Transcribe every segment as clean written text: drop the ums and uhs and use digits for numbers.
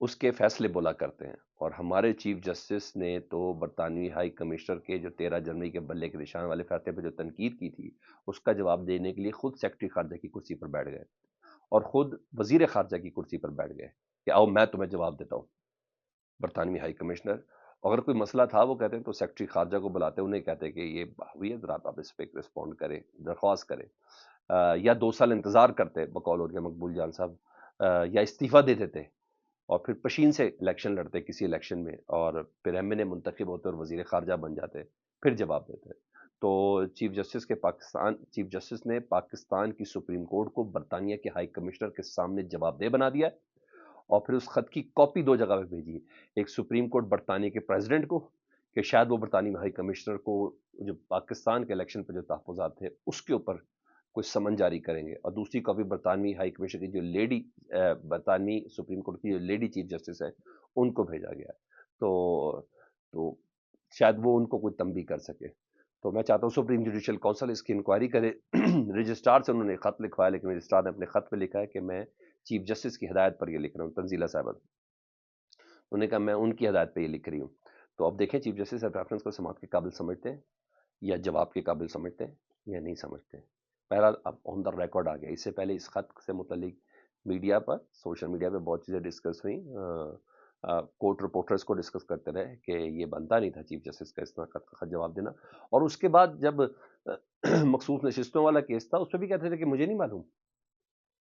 اس کے فیصلے بولا کرتے ہیں، اور ہمارے چیف جسٹس نے تو برطانوی ہائی کمشنر کے جو 13 جنوری کے بلے کے نشان والے فیصلے پہ جو تنقید کی تھی، اس کا جواب دینے کے لیے خود سیکرٹری خارجہ کی کرسی پر بیٹھ گئے، اور خود وزیر خارجہ کی کرسی پر بیٹھ گئے کہ آؤ میں تمہیں جواب دیتا ہوں۔ برطانوی ہائی کمشنر اگر کوئی مسئلہ تھا وہ کہتے ہیں تو سیکرٹری خارجہ کو بلاتے، انہیں کہتے کہ یہ ہوئی ہے، ذرا آپ اس پہ رسپونڈ کریں، درخواست کریں، یا 2 سال انتظار کرتے بقول اور مقبول جان صاحب، یا استعفیٰ دے دیتے اور پھر پشین سے الیکشن لڑتے کسی الیکشن میں، اور پھر ایم این اے منتخب ہوتے اور وزیر خارجہ بن جاتے، پھر جواب دیتے۔ تو چیف جسٹس نے پاکستان کی سپریم کورٹ کو برطانیہ کے ہائی کمشنر کے سامنے جواب دہ بنا دیا، اور پھر اس خط کی کاپی 2 جگہ پہ بھیجی، ایک سپریم کورٹ برطانیہ کے پریزیڈنٹ کو کہ شاید وہ برطانوی ہائی کمشنر کو جو پاکستان کے الیکشن پہ جو تحفظات تھے اس کے اوپر کوئی سمن جاری کریں گے، اور دوسری کاپی برطانوی ہائی کمشنر کی جو لیڈی برطانوی سپریم کورٹ کی جو لیڈی چیف جسٹس ہے ان کو بھیجا گیا، تو شاید وہ ان کو کوئی تنبیہ کر سکے۔ تو میں چاہتا ہوں سپریم جوڈیشل کونسل اس کی انکوائری کرے۔ رجسٹرار سے انہوں نے خط لکھوایا، لیکن رجسٹرار نے اپنے خط میں لکھا ہے کہ میں چیف جسٹس کی ہدایت پر یہ لکھ رہا ہوں، تنزیلہ صاحبہ، انہوں نے کہا میں ان کی ہدایت پہ یہ لکھ رہی ہوں۔ تو اب دیکھیں چیف جسٹس ریفرنس کو سماعت کے قابل سمجھتے ہیں یا جواب کے قابل سمجھتے ہیں یا نہیں سمجھتے ہیں۔ بہرحال اب آن دا ریکارڈ آ گیا، اس سے پہلے اس خط سے متعلق میڈیا پر، سوشل میڈیا پہ بہت چیزیں ڈسکس ہوئیں، کورٹ رپورٹرز کو ڈسکس کرتے رہے کہ یہ بنتا نہیں تھا چیف جسٹس کا اس طرح خط جواب دینا، اور اس کے بعد جب مخصوص نشستوں والا کیس تھا اس پہ بھی کہتے تھے کہ مجھے نہیں معلوم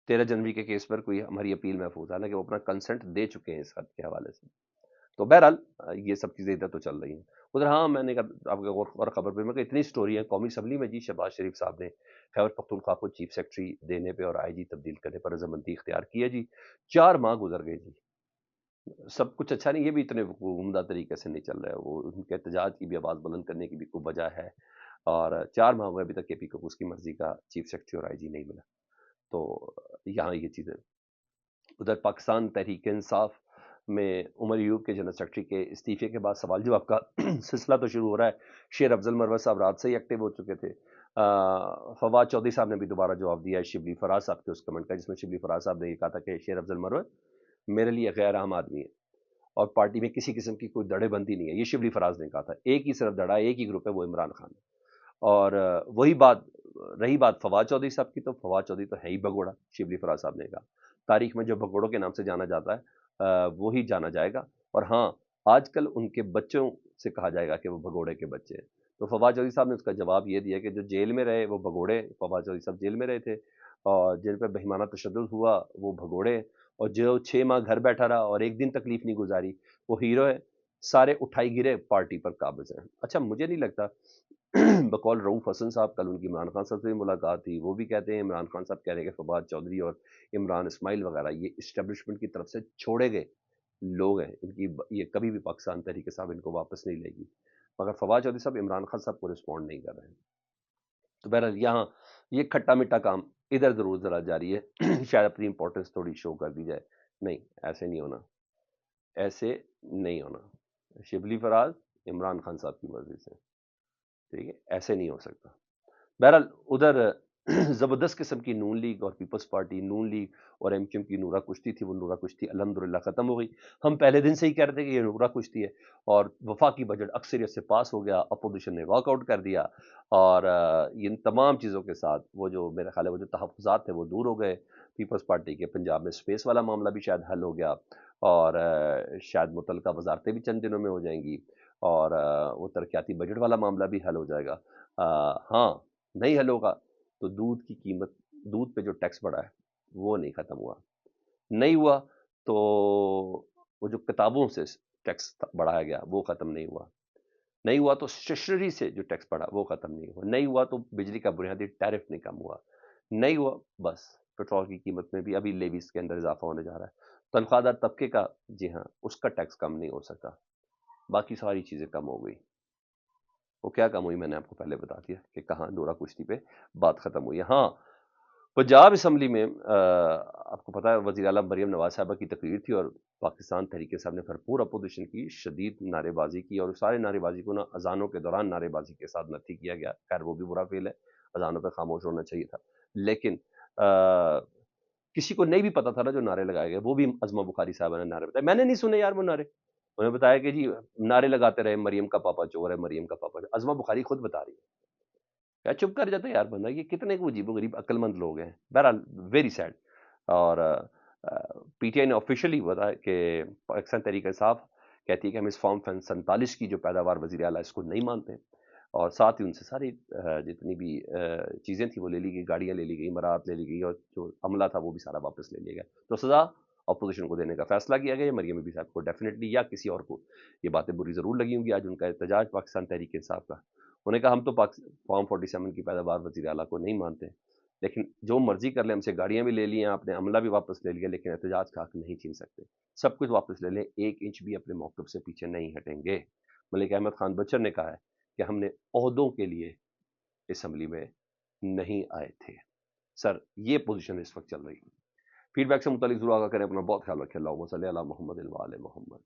13 جنوری کے کیس پر کوئی ہماری اپیل محفوظ ہے، حالانکہ وہ اپنا کنسنٹ دے چکے ہیں اس خط کے حوالے سے۔ تو بہرحال یہ سب چیزیں ادھر تو چل رہی ہیں ادھر۔ ہاں میں نے کہا آپ کو اور خبر پہ میں کہ اتنی سٹوری ہے قومی اسمبلی میں جی، شہباز شریف صاحب نے خیبر پختونخوا کو چیف سیکرٹری دینے پہ اور آئی جی تبدیل کرنے پر رضامندی اختیار کی ہے جی، 4 ماہ گزر گئے جی، سب کچھ اچھا نہیں، یہ بھی اتنے عمدہ طریقے سے نہیں چل رہا ہے، وہ ان کے احتجاج کی بھی آواز بلند کرنے کی بھی کوئی وجہ ہے، اور 4 ماہ ہوئے ابھی تک کے پی کو اس کی مرضی کا چیف سیکرٹری اور آئی جی نہیں ملا۔ تو یہاں یہ چیزیں ادھر پاکستان تحریک انصاف میں عمر ایوب کے جنرل سیکرٹری کے استعفے کے بعد سوال جواب کا سلسلہ تو شروع ہو رہا ہے۔ شیر افضل مروت صاحب رات سے ہی ایکٹیو ہو چکے تھے، فواد چودھری صاحب نے بھی دوبارہ جواب دیا ہے شبلی فراز صاحب کے اس کمنٹ کا، جس میں شبلی فراز صاحب نے یہ کہا تھا کہ شیر افضل مروت میرے لیے غیر عام آدمی ہے اور پارٹی میں کسی قسم کی کوئی دڑے بندی نہیں ہے، یہ شبلی فراز نے کہا تھا، ایک ہی صرف دڑا ہے، ایک ہی گروپ ہے، وہ عمران خان ہے۔ اور وہی بات رہی بات فواد چودھری صاحب کی، تو فواد چودھری تو ہے ہی بگوڑا، شبلی فراز صاحب نے کہا تاریخ میں جو بگوڑوں کے نام سے جانا جاتا ہے وہی جانا جائے گا، اور ہاں آج کل ان کے بچوں سے کہا جائے گا کہ وہ بگوڑے کے بچے ہیں۔ تو فواد چودھری صاحب نے اس کا جواب یہ دیا کہ جو جیل میں رہے وہ بگوڑے، فواد چودھری صاحب جیل میں رہے تھے اور جن پہ بہیمانہ تشدد ہوا وہ بگوڑے، اور جو 6 ماہ گھر بیٹھا رہا اور ایک دن تکلیف نہیں گزاری وہ ہیرو ہے، سارے اٹھائی گرے پارٹی پر قابض ہیں۔ اچھا مجھے نہیں لگتا بقول رؤوف حسن صاحب، کل ان کی عمران خان صاحب سے بھی ملاقات تھی، وہ بھی کہتے ہیں، عمران خان صاحب کہہ رہے ہیں کہ فواد چودھری اور عمران اسماعیل وغیرہ یہ اسٹیبلشمنٹ کی طرف سے چھوڑے گئے لوگ ہیں، ان کی یہ کبھی بھی پاکستان تحریک صاحب ان کو واپس نہیں لے گی، مگر فواد چودھری صاحب عمران خان صاحب کو رسپونڈ نہیں کر رہے ہیں۔ تو بہرحال یہاں یہ کھٹا مٹا کام ادھر ضرور ذرا جاری ہے، شاید اپنی امپورٹنس تھوڑی شو کر دی جائے، نہیں ایسے نہیں ہونا، ایسے نہیں ہونا، شبلی فراز عمران خان صاحب کی مرضی سے، ٹھیک ہے، ایسے نہیں ہو سکتا۔ بہرحال ادھر زبردست قسم کی نون لیگ اور پیپلز پارٹی، نون لیگ اور ایم کیو ایم کی نورا کشتی تھی، وہ نورا کشتی الحمدللہ ختم ہو گئی۔ ہم پہلے دن سے ہی کہہ رہے تھے کہ یہ نورا کشتی ہے، اور وفاقی بجٹ اکثریت سے پاس ہو گیا، اپوزیشن نے واک آؤٹ کر دیا، اور ان تمام چیزوں کے ساتھ وہ جو میرا خیال ہے وہ جو تحفظات تھے وہ دور ہو گئے پیپلز پارٹی کے۔ پنجاب میں سپیس والا معاملہ بھی شاید حل ہو گیا، اور شاید متعلقہ وزارتیں بھی چند دنوں میں ہو جائیں گی، اور وہ ترقیاتی بجٹ والا معاملہ بھی حل ہو جائے گا۔ ہاں نہیں حل ہوگا تو دودھ کی قیمت، دودھ پہ جو ٹیکس بڑھا ہے وہ نہیں ختم ہوا، نہیں ہوا تو وہ جو کتابوں سے ٹیکس بڑھایا گیا وہ ختم نہیں ہوا، نہیں ہوا تو اسٹیشنری سے جو ٹیکس بڑھا وہ ختم نہیں ہوا، نہیں ہوا تو بجلی کا بنیادی ٹیرف نہیں کم ہوا، نہیں ہوا بس پیٹرول کی قیمت میں بھی ابھی لیویز کے اندر اضافہ ہونے جا رہا ہے، تنخواہ دار طبقے کا جی ہاں اس کا ٹیکس کم نہیں ہو سکا، باقی ساری چیزیں کم ہو گئی۔ وہ کیا کم ہوئی میں نے آپ کو پہلے بتا دیا کہ کہاں نورا کشتی پہ بات ختم ہوئی ہے۔ ہاں پنجاب اسمبلی میں آپ کو پتا ہے وزیر اعلیٰ مریم نواز صاحبہ کی تقریر تھی، اور پاکستان تحریک صاحب نے بھرپور اپوزیشن کی، شدید نعرے بازی کی، اور سارے نعرے بازی کو نا اذانوں کے دوران نعرے بازی کے ساتھ نتھی کیا گیا، خیر وہ بھی برا فیل ہے، اذانوں پہ خاموش ہونا چاہیے تھا، لیکن کسی کو نہیں بھی پتا تھا نا جو نعرے لگائے گئے، وہ بھی عظمہ بخاری صاحبہ نے نعرے بتائے، میں نے نہیں سنے یار وہ نعرے، انہوں نے بتایا کہ جی نعرے لگاتے رہے مریم کا پاپا چور ہے، مریم کا پاپا چور، عظمہ بخاری خود بتا رہی ہے، کیا چپ کر جاتا ہے یار بندہ، یہ کتنے کو عجیب و غریب عقل مند لوگ ہیں، بہرحال ویری سیڈ. اور پی ٹی آئی نے آفیشیلی بتایا کہ پاکستان تحریک انصاف کہتی ہے کہ ہم اس فارم 47 کی جو پیداوار وزیر اعلیٰ اس کو نہیں مانتے، اور ساتھ ہی ان سے ساری جتنی بھی چیزیں تھیں وہ لے لی گئی، گاڑیاں لے لی گئی، مراد لے لی گئی، اور جو عملہ تھا وہ بھی سارا واپس لے لیا گیا. تو سزا اپوزیشن کو دینے کا فیصلہ کیا گیا. مریم نبی صاحب کو ڈیفینیٹلی یا کسی اور کو یہ باتیں بری ضرور لگی ہوں گی. آج ان کا احتجاج پاکستان تحریک انصاف کا، انہوں نے کہا ہم تو فارم 47 کی پیداوار وزیر اعلیٰ کو نہیں مانتے، لیکن جو مرضی کر لیں، ہم سے گاڑیاں بھی لے لی ہیں، آپ نے عملہ بھی واپس لے لیا، لیکن احتجاج کا حق نہیں چھین سکتے. سب کچھ واپس لے لیں، 1 انچ بھی اپنے موقف سے پیچھے نہیں ہٹیں گے. ملک احمد خان بچر نے کہا ہے کہ ہم نے عہدوں کے لیے اسمبلی میں نہیں آئے تھے. سر یہ پوزیشن اس وقت چل رہی ہے. فیڈ بیک سے متعلق ضرور آگاہ کریں. اپنا بہت خیال رکھیں. اللہم صلی علی محمد و آل محمد.